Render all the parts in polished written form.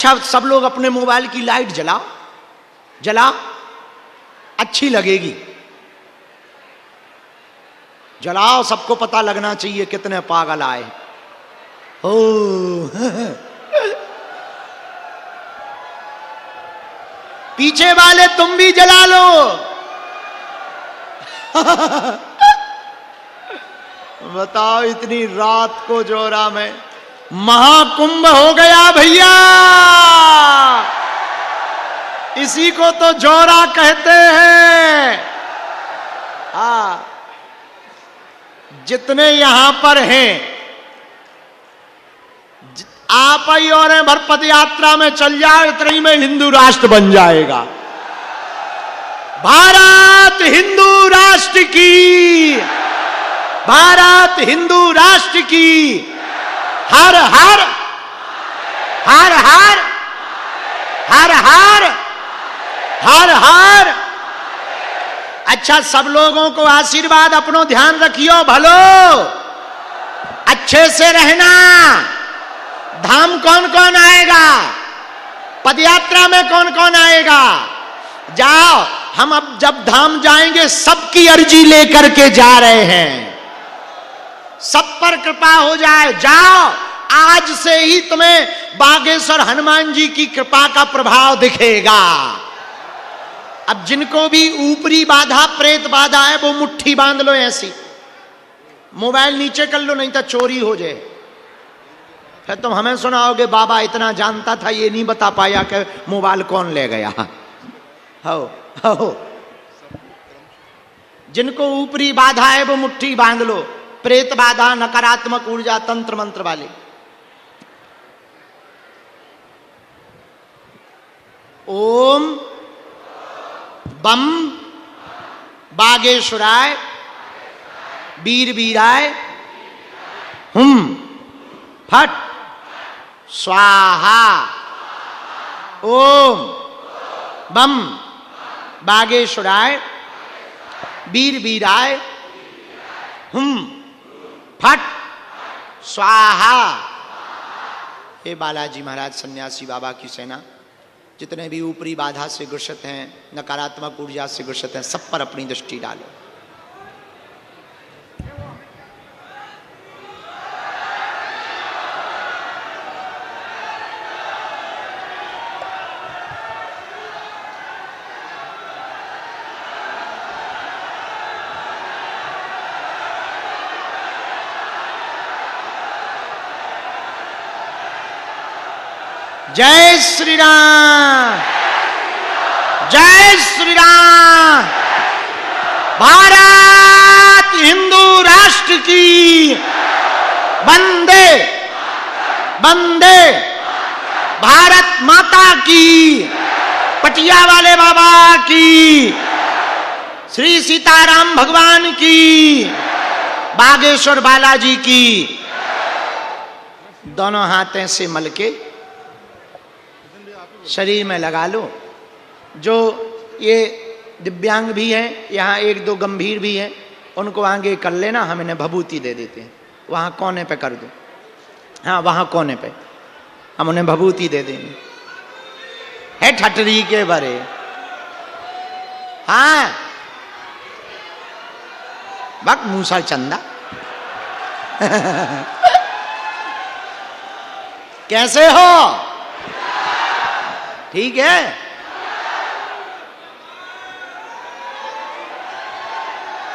अच्छा सब लोग अपने मोबाइल की लाइट जलाओ, जलाओ, अच्छी लगेगी, जलाओ, सबको पता लगना चाहिए कितने पागल आए। ओ पीछे वाले तुम भी जला लो। बताओ इतनी रात को जोरा में महाकुंभ हो गया भैया, इसी को तो जोरा कहते हैं। हाँ, जितने यहां पर हैं आप ही और भर पद यात्रा में चल जाओ, इतने ही में हिंदू राष्ट्र बन जाएगा। भारत हिंदू राष्ट्र की, भारत हिंदू राष्ट्र की, हर हर हर हर हर हर हर हर। अच्छा सब लोगों को आशीर्वाद, अपनो ध्यान रखियो भलो, अच्छे से रहना। धाम कौन कौन आएगा, पदयात्रा में कौन कौन आएगा, जाओ। हम अब जब धाम जाएंगे सबकी अर्जी लेकर के जा रहे हैं, सब पर कृपा हो जाए। जाओ, आज से ही तुम्हें बागेश्वर हनुमान जी की कृपा का प्रभाव दिखेगा। अब जिनको भी ऊपरी बाधा, प्रेत बाधा है, वो मुट्ठी बांध लो ऐसी, मोबाइल नीचे कर लो, नहीं तो चोरी हो जाए। फिर तुम हमें सुनाओगे बाबा इतना जानता था, ये नहीं बता पाया कि मोबाइल कौन ले गया। हो जिनको ऊपरी बाधा है वो मुट्ठी बांध लो, प्रेत बाधा, नकारात्मक ऊर्जा, तंत्र मंत्र वाले। ओम बम बागेश्वराय वीर वीराय हुम फट स्वाहा। ओम बम बागेश्वराय वीर वीराय हुम फट स्वाहा। हे बालाजी महाराज सन्यासी बाबा की सेना, जितने भी ऊपरी बाधा से ग्रसित हैं, नकारात्मक ऊर्जा से ग्रसित हैं, सब पर अपनी दृष्टि डालो। जय श्री राम, जय श्री राम। भारत हिंदू राष्ट्र की वंदे वंदे, भारत माता की, पटिया वाले बाबा की, श्री सीताराम भगवान की, बागेश्वर बालाजी की। दोनों हाथों से मल के शरीर में लगा लो। जो ये दिव्यांग भी हैं, यहाँ एक दो गंभीर भी हैं, उनको आगे कर लेना, हम इन्हें भभूति दे देते हैं। वहाँ कोने पे कर दो, हाँ वहाँ कोने पे हम उन्हें भभूति दे देंगे। है ठटरी के बरे, हाँ बक मूसा चंदा। कैसे हो, ठीक है?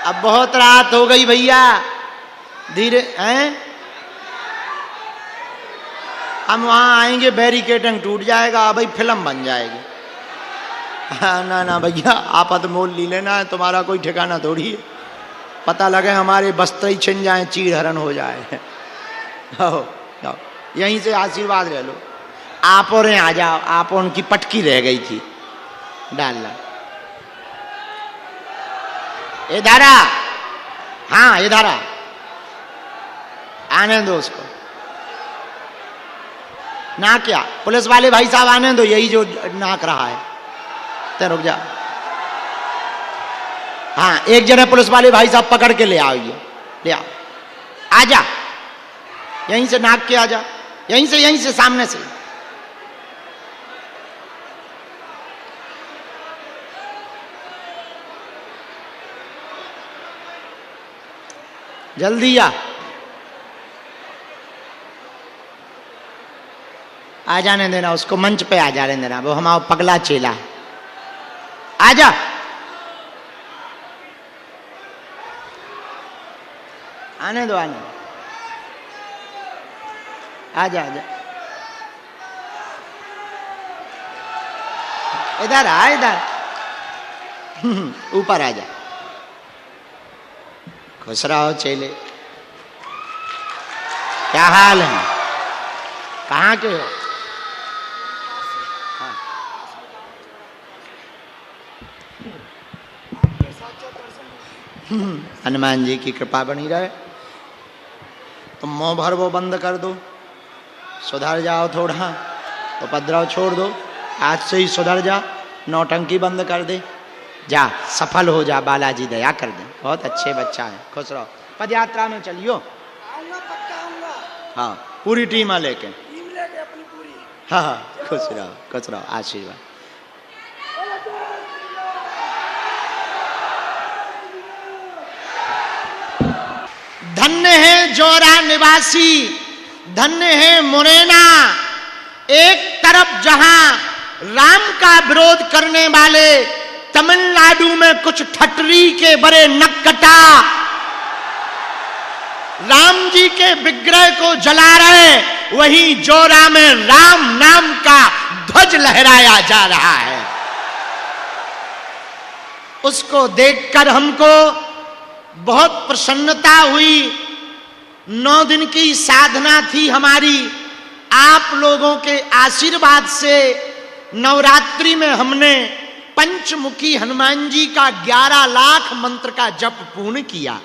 अब बहुत रात हो गई भैया, धीरे हैं। हम वहां आएंगे बैरिकेडिंग टूट जाएगा, भाई फिल्म बन जाएगी। हाँ ना ना भैया, आपत मोल ली लेना है, तुम्हारा कोई ठिकाना थोड़ी है। पता लगे हमारे बस्तर ही छिन जाए, चीड़ हरण हो जाए। आओ यहीं से आशीर्वाद ले लो। आप और आ जाओ, आप उनकी पटकी रह गई थी डालना। इधर आ, हाँ इधर आ, आने दो उसको। ना क्या पुलिस वाले भाई साहब आने दो, यही जो नाक रहा है। तो रुक जा, हाँ एक जने पुलिस वाले भाई साहब पकड़ के ले आओ, ये ले आओ, आजा यहीं से नाक के आजा, यहीं से सामने से। जल्दी आ जाने देना उसको, मंच पे आ जाने देना, वो हमारा पगला चेला है। आजा, आने दो, आने दो, आजा आजा, इधर आ, इधर ऊपर आ जा। खुश रहो चेले, क्या हाल है, कहाँ के हो? हनुमान जी की कृपा बनी रहे। तुम मुंह भर वो बंद कर दो, सुधर जाओ थोड़ा, उपद्रव छोड़ दो, आज से ही सुधर जा, नौटंकी बंद कर दे, जा सफल हो जा, बालाजी दया कर दे। बहुत अच्छे बच्चा है, खुश रहो। पद यात्रा में चलियो, आऊंगा, पक्का आऊंगा। हाँ पूरी टीम लेके, टीम लेके अपनी पूरी। हाँ खुश रहो, खुश रहो, आशीर्वाद। धन्य है जोरा निवासी, धन्य है मुरैना। एक तरफ जहां राम का विरोध करने वाले तमिलनाडु में कुछ ठटरी के बड़े नक्कटा राम जी के विग्रह को जला रहे, वहीं जोरा में राम नाम का ध्वज लहराया जा रहा है। उसको देखकर हमको बहुत प्रसन्नता हुई। 9 दिन की साधना थी हमारी, आप लोगों के आशीर्वाद से नवरात्रि में हमने पंचमुखी हनुमान जी का 11 लाख मंत्र का जप पूर्ण किया,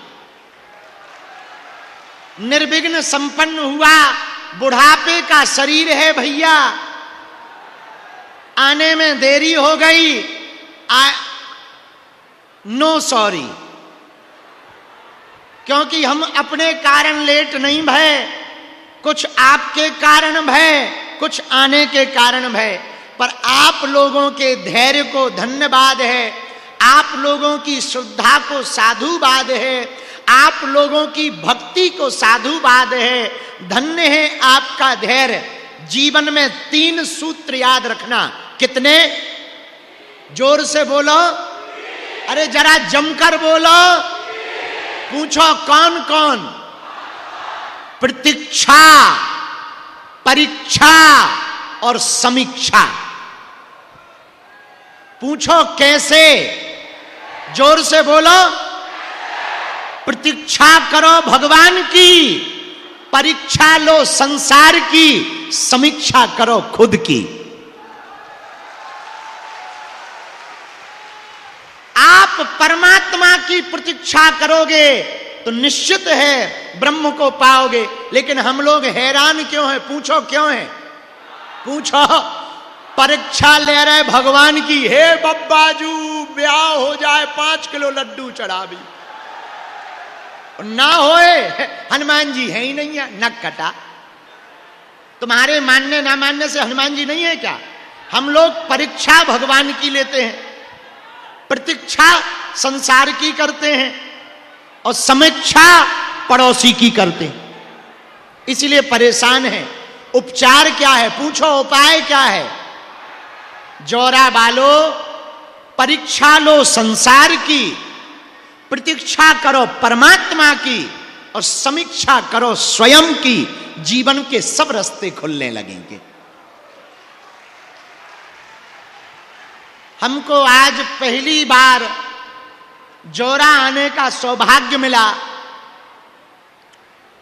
निर्विघ्न संपन्न हुआ। बुढ़ापे का शरीर है भैया, आने में देरी हो गई, नो सॉरी, क्योंकि हम अपने कारण लेट नहीं भय, कुछ आपके कारण भय, कुछ आने के कारण भय, पर आप लोगों के धैर्य को धन्यवाद है, आप लोगों की श्रद्धा को साधुवाद है, आप लोगों की भक्ति को साधुवाद है। धन्य है आपका धैर्य। जीवन में 3 सूत्र याद रखना। कितने? जोर से बोलो, अरे जरा जमकर बोलो, पूछो कौन कौन? प्रतीक्षा, परीक्षा और समीक्षा। पूछो कैसे? जोर से बोलो। प्रतीक्षा करो भगवान की, परीक्षा लो संसार की, समीक्षा करो खुद की। आप परमात्मा की प्रतीक्षा करोगे तो निश्चित है ब्रह्म को पाओगे। लेकिन हम लोग हैरान क्यों हैं? पूछो क्यों है? पूछो। परीक्षा ले रहे भगवान की, हे बब्बाजू ब्याह हो जाए 5 किलो लड्डू चढ़ा भी, ना होए हनुमान जी है ही नहीं है, नक कटा। तुम्हारे मानने ना मानने से हनुमान जी नहीं है क्या? हम लोग परीक्षा भगवान की लेते हैं, प्रतीक्षा संसार की करते हैं और समीक्षा पड़ोसी की करते हैं, इसलिए परेशान हैं। उपचार क्या है? पूछो उपाय क्या है? जोरा बालो, परीक्षा लो संसार की, प्रतीक्षा करो परमात्मा की और समीक्षा करो स्वयं की। जीवन के सब रास्ते खुलने लगेंगे। हमको आज पहली बार जोरा आने का सौभाग्य मिला।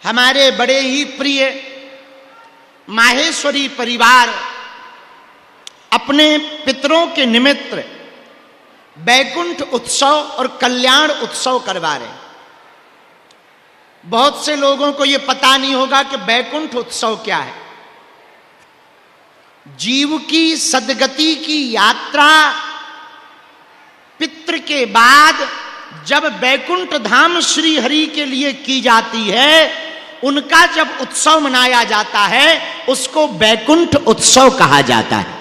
हमारे बड़े ही प्रिय माहेश्वरी परिवार अपने पितरों के निमित्त बैकुंठ उत्सव और कल्याण उत्सव करवा रहे। बहुत से लोगों को यह पता नहीं होगा कि बैकुंठ उत्सव क्या है। जीव की सदगति की यात्रा पितृ के बाद जब बैकुंठ धाम श्री हरि के लिए की जाती है, उनका जब उत्सव मनाया जाता है उसको बैकुंठ उत्सव कहा जाता है।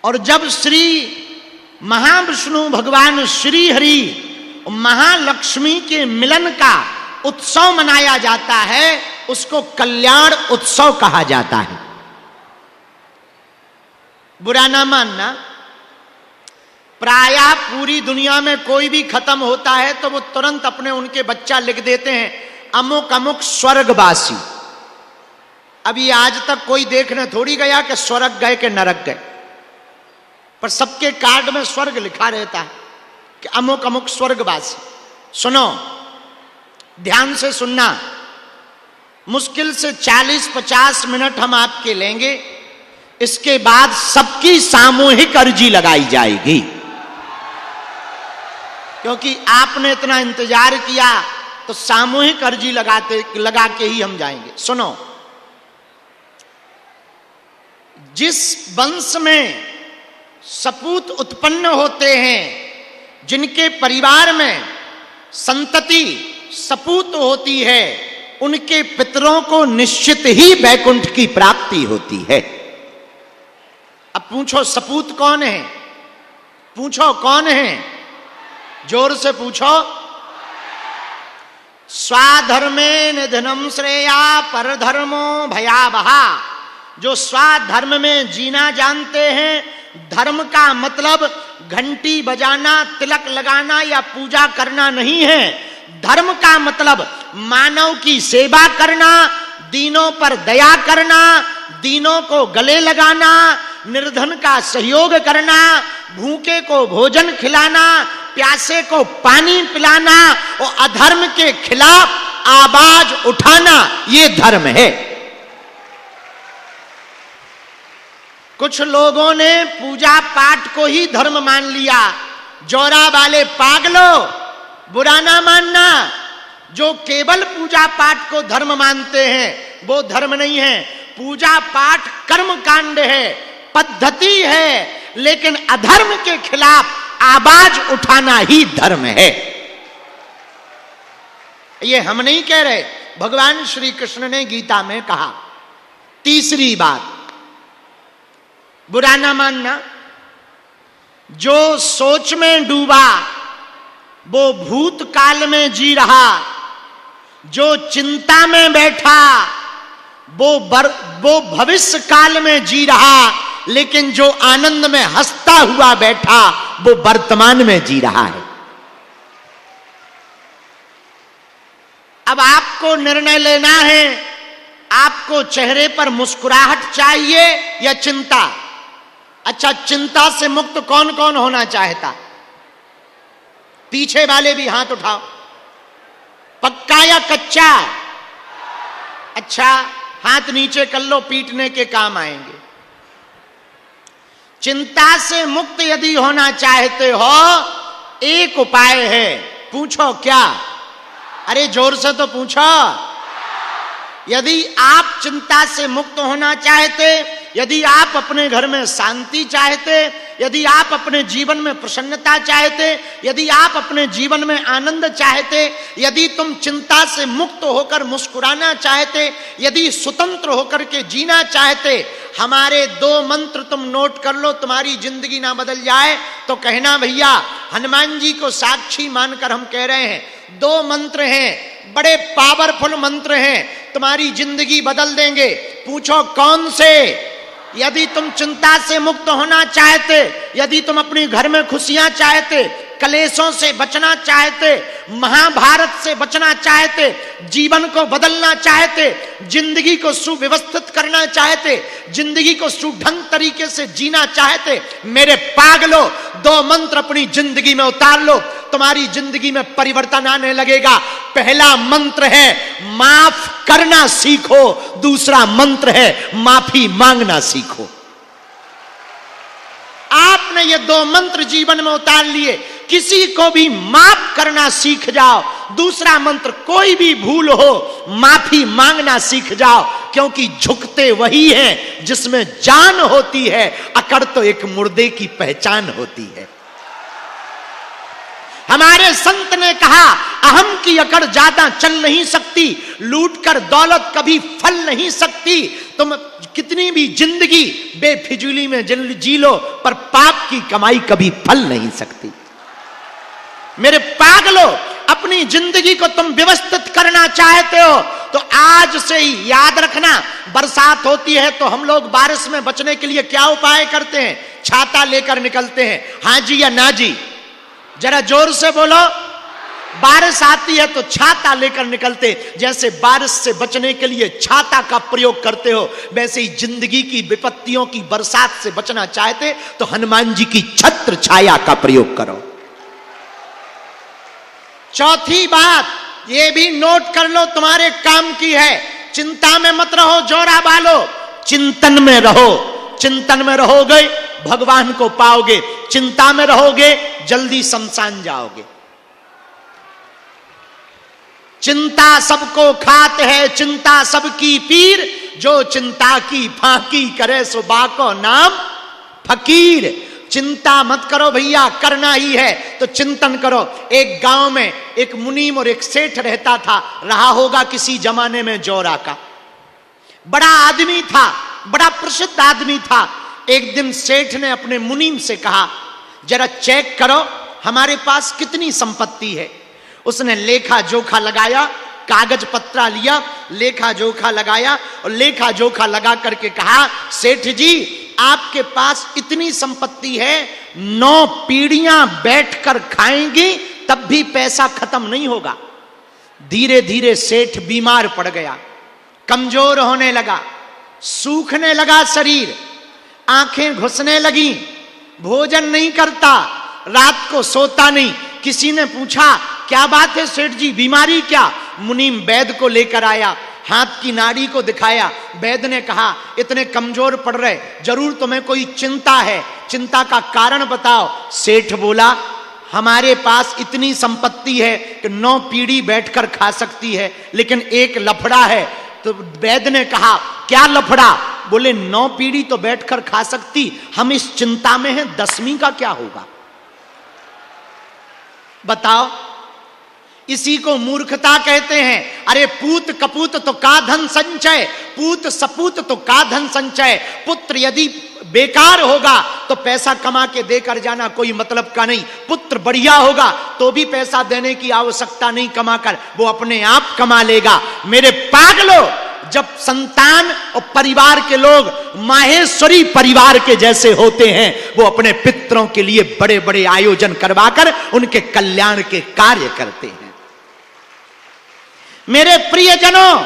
और जब श्री महाविष्णु भगवान श्री हरि महालक्ष्मी के मिलन का उत्सव मनाया जाता है, उसको कल्याण उत्सव कहा जाता है। बुरा ना मानना, प्रायः पूरी दुनिया में कोई भी खत्म होता है तो वो तुरंत अपने उनके बच्चा लिख देते हैं अमुक अमुक स्वर्गवासी। अभी आज तक कोई देखने थोड़ी गया कि स्वर्ग गए कि नरक गए, पर सबके कार्ड में स्वर्ग लिखा रहता है कि अमुक अमुक स्वर्गवासी। सुनो, ध्यान से सुनना, मुश्किल से 40-50 मिनट हम आपके लेंगे, इसके बाद सबकी सामूहिक अर्जी लगाई जाएगी, क्योंकि आपने इतना इंतजार किया तो सामूहिक अर्जी लगा के ही हम जाएंगे। सुनो, जिस वंश में सपूत उत्पन्न होते हैं, जिनके परिवार में संतति सपूत होती है, उनके पितरों को निश्चित ही वैकुंठ की प्राप्ति होती है। अब पूछो सपूत कौन है? पूछो कौन है? जोर से पूछो। स्वाधर्मे निधनम श्रेया परधर्मो भयावहा। जो स्वाधर्म में जीना जानते हैं, धर्म का मतलब घंटी बजाना, तिलक लगाना या पूजा करना नहीं है। धर्म का मतलब मानव की सेवा करना, दीनों पर दया करना, दीनों को गले लगाना, निर्धन का सहयोग करना, भूखे को भोजन खिलाना, प्यासे को पानी पिलाना और अधर्म के खिलाफ आवाज उठाना, ये धर्म है। कुछ लोगों ने पूजा पाठ को ही धर्म मान लिया। जोरा वाले पागलों, बुरा ना मानना, जो केवल पूजा पाठ को धर्म मानते हैं वो धर्म नहीं है। पूजा पाठ कर्म कांड है, पद्धति है, लेकिन अधर्म के खिलाफ आवाज उठाना ही धर्म है। ये हम नहीं कह रहे, भगवान श्री कृष्ण ने गीता में कहा। तीसरी बात, बुरा ना मानना, जो सोच में डूबा वो भूतकाल में जी रहा, जो चिंता में बैठा वो भविष्य काल में जी रहा, लेकिन जो आनंद में हंसता हुआ बैठा वो वर्तमान में जी रहा है। अब आपको निर्णय लेना है, आपको चेहरे पर मुस्कुराहट चाहिए या चिंता? अच्छा, चिंता से मुक्त कौन कौन होना चाहता? पीछे वाले भी हाथ उठाओ। पक्का या कच्चा? अच्छा, हाथ नीचे कर लो, पीटने के काम आएंगे। चिंता से मुक्त यदि होना चाहते हो, एक उपाय है। पूछो क्या? अरे जोर से तो पूछो। यदि आप चिंता से मुक्त होना चाहते, यदि आप अपने घर में शांति चाहते, यदि आप अपने जीवन में प्रसन्नता चाहते, यदि आप अपने जीवन में आनंद चाहते, यदि तुम चिंता से मुक्त होकर मुस्कुराना चाहते, यदि स्वतंत्र होकर के जीना चाहते, हमारे 2 मंत्र तुम नोट कर लो, तुम्हारी जिंदगी ना बदल जाए तो कहना भैया, हनुमान जी को साक्षी मानकर हम कह रहे हैं। 2 मंत्र हैं, बड़े पावरफुल मंत्र हैं, तुम्हारी जिंदगी बदल देंगे। पूछो कौन से? यदि तुम चिंता से मुक्त होना चाहते, यदि तुम अपने घर में खुशियां चाहते, कलेशों से बचना चाहते, महाभारत से बचना चाहते, जीवन को बदलना चाहते, जिंदगी को सुव्यवस्थित करना चाहते, जिंदगी को सुढंग तरीके से जीना चाहते, मेरे पागलों, 2 मंत्र अपनी जिंदगी में उतार लो, तुम्हारी जिंदगी में परिवर्तन आने लगेगा। पहला मंत्र है माफ करना सीखो, दूसरा मंत्र है माफी मांगना सीखो। आपने ये 2 मंत्र जीवन में उतार लिए, किसी को भी माफ करना सीख जाओ। दूसरा मंत्र, कोई भी भूल हो माफी मांगना सीख जाओ, क्योंकि झुकते वही हैं जिसमें जान होती है, अकड़ तो एक मुर्दे की पहचान होती है। हमारे संत ने कहा, अहम की अकड़ ज्यादा चल नहीं सकती, लूट कर दौलत कभी फल नहीं सकती। तुम कितनी भी जिंदगी बेफिजूली में जी लो, पर पाप की कमाई कभी फल नहीं सकती। मेरे पागलों, अपनी जिंदगी को तुम व्यवस्थित करना चाहते हो तो आज से ही याद रखना, बरसात होती है तो हम लोग बारिश में बचने के लिए क्या उपाय करते हैं? छाता लेकर निकलते हैं। हाँ जी या ना जी? जरा जोर से बोलो। बारिश आती है तो छाता लेकर निकलते। जैसे बारिश से बचने के लिए छाता का प्रयोग करते हो, वैसे ही जिंदगी की विपत्तियों की बरसात से बचना चाहते तो हनुमान जी की छत्र छाया का प्रयोग करो। चौथी बात ये भी नोट कर लो, तुम्हारे काम की है। चिंता में मत रहो जोरा बालो, चिंतन में रहो। चिंतन में रहोगे भगवान को पाओगे, चिंता में रहोगे जल्दी शमशान जाओगे। चिंता सबको खात है, चिंता सबकी पीर, जो चिंता की फाकी करे सो बाको नाम फकीर। चिंता मत करो भैया, करना ही है तो चिंतन करो। एक गांव में एक मुनीम और एक सेठ रहता था, रहा होगा किसी जमाने में जोरा का। बड़ा आदमी था, बड़ा प्रसिद्ध आदमी था। एक दिन सेठ ने अपने मुनीम से कहा, जरा चेक करो हमारे पास कितनी संपत्ति है। उसने लेखा जोखा लगाया, कागज पत्रा लिया, लेखा जोखा लगाया और लेखा जोखा लगा करके कहा, सेठ जी आपके पास इतनी संपत्ति है, 9 पीढ़ियां बैठकर खाएंगी तब भी पैसा खत्म नहीं होगा। धीरे धीरे सेठ बीमार पड़ गया, कमजोर होने लगा, सूखने लगा शरीर, आंखें घुसने लगी, भोजन नहीं करता, रात को सोता नहीं। किसी ने पूछा क्या बात है सेठ जी, बीमारी क्या? मुनीम वैद्य को लेकर आया, हाथ की नाड़ी को दिखाया। वैद्य ने कहा इतने कमजोर पड़ रहे, जरूर तुम्हें कोई चिंता है, चिंता का कारण बताओ। सेठ बोला हमारे पास इतनी संपत्ति है कि 9 पीढ़ी बैठकर खा सकती है, लेकिन एक लफड़ा है। तो वैद्य ने कहा क्या लफड़ा? बोले 9 पीढ़ी तो बैठकर खा सकती, हम इस चिंता में हैं, 10वीं का क्या होगा? बताओ। इसी को मूर्खता कहते हैं। अरे पूत कपूत तो का धन संचय, पूत सपूत तो का धन संचय। पुत्र यदि बेकार होगा तो पैसा कमा के देकर जाना कोई मतलब का नहीं, पुत्र बढ़िया होगा तो भी पैसा देने की आवश्यकता नहीं, कमाकर वो अपने आप कमा लेगा। मेरे पागलों, जब संतान और परिवार के लोग माहेश्वरी परिवार के जैसे होते हैं, वो अपने पितरों के लिए बड़े बड़े आयोजन करवाकर उनके कल्याण के कार्य करते हैं। मेरे प्रियजनों,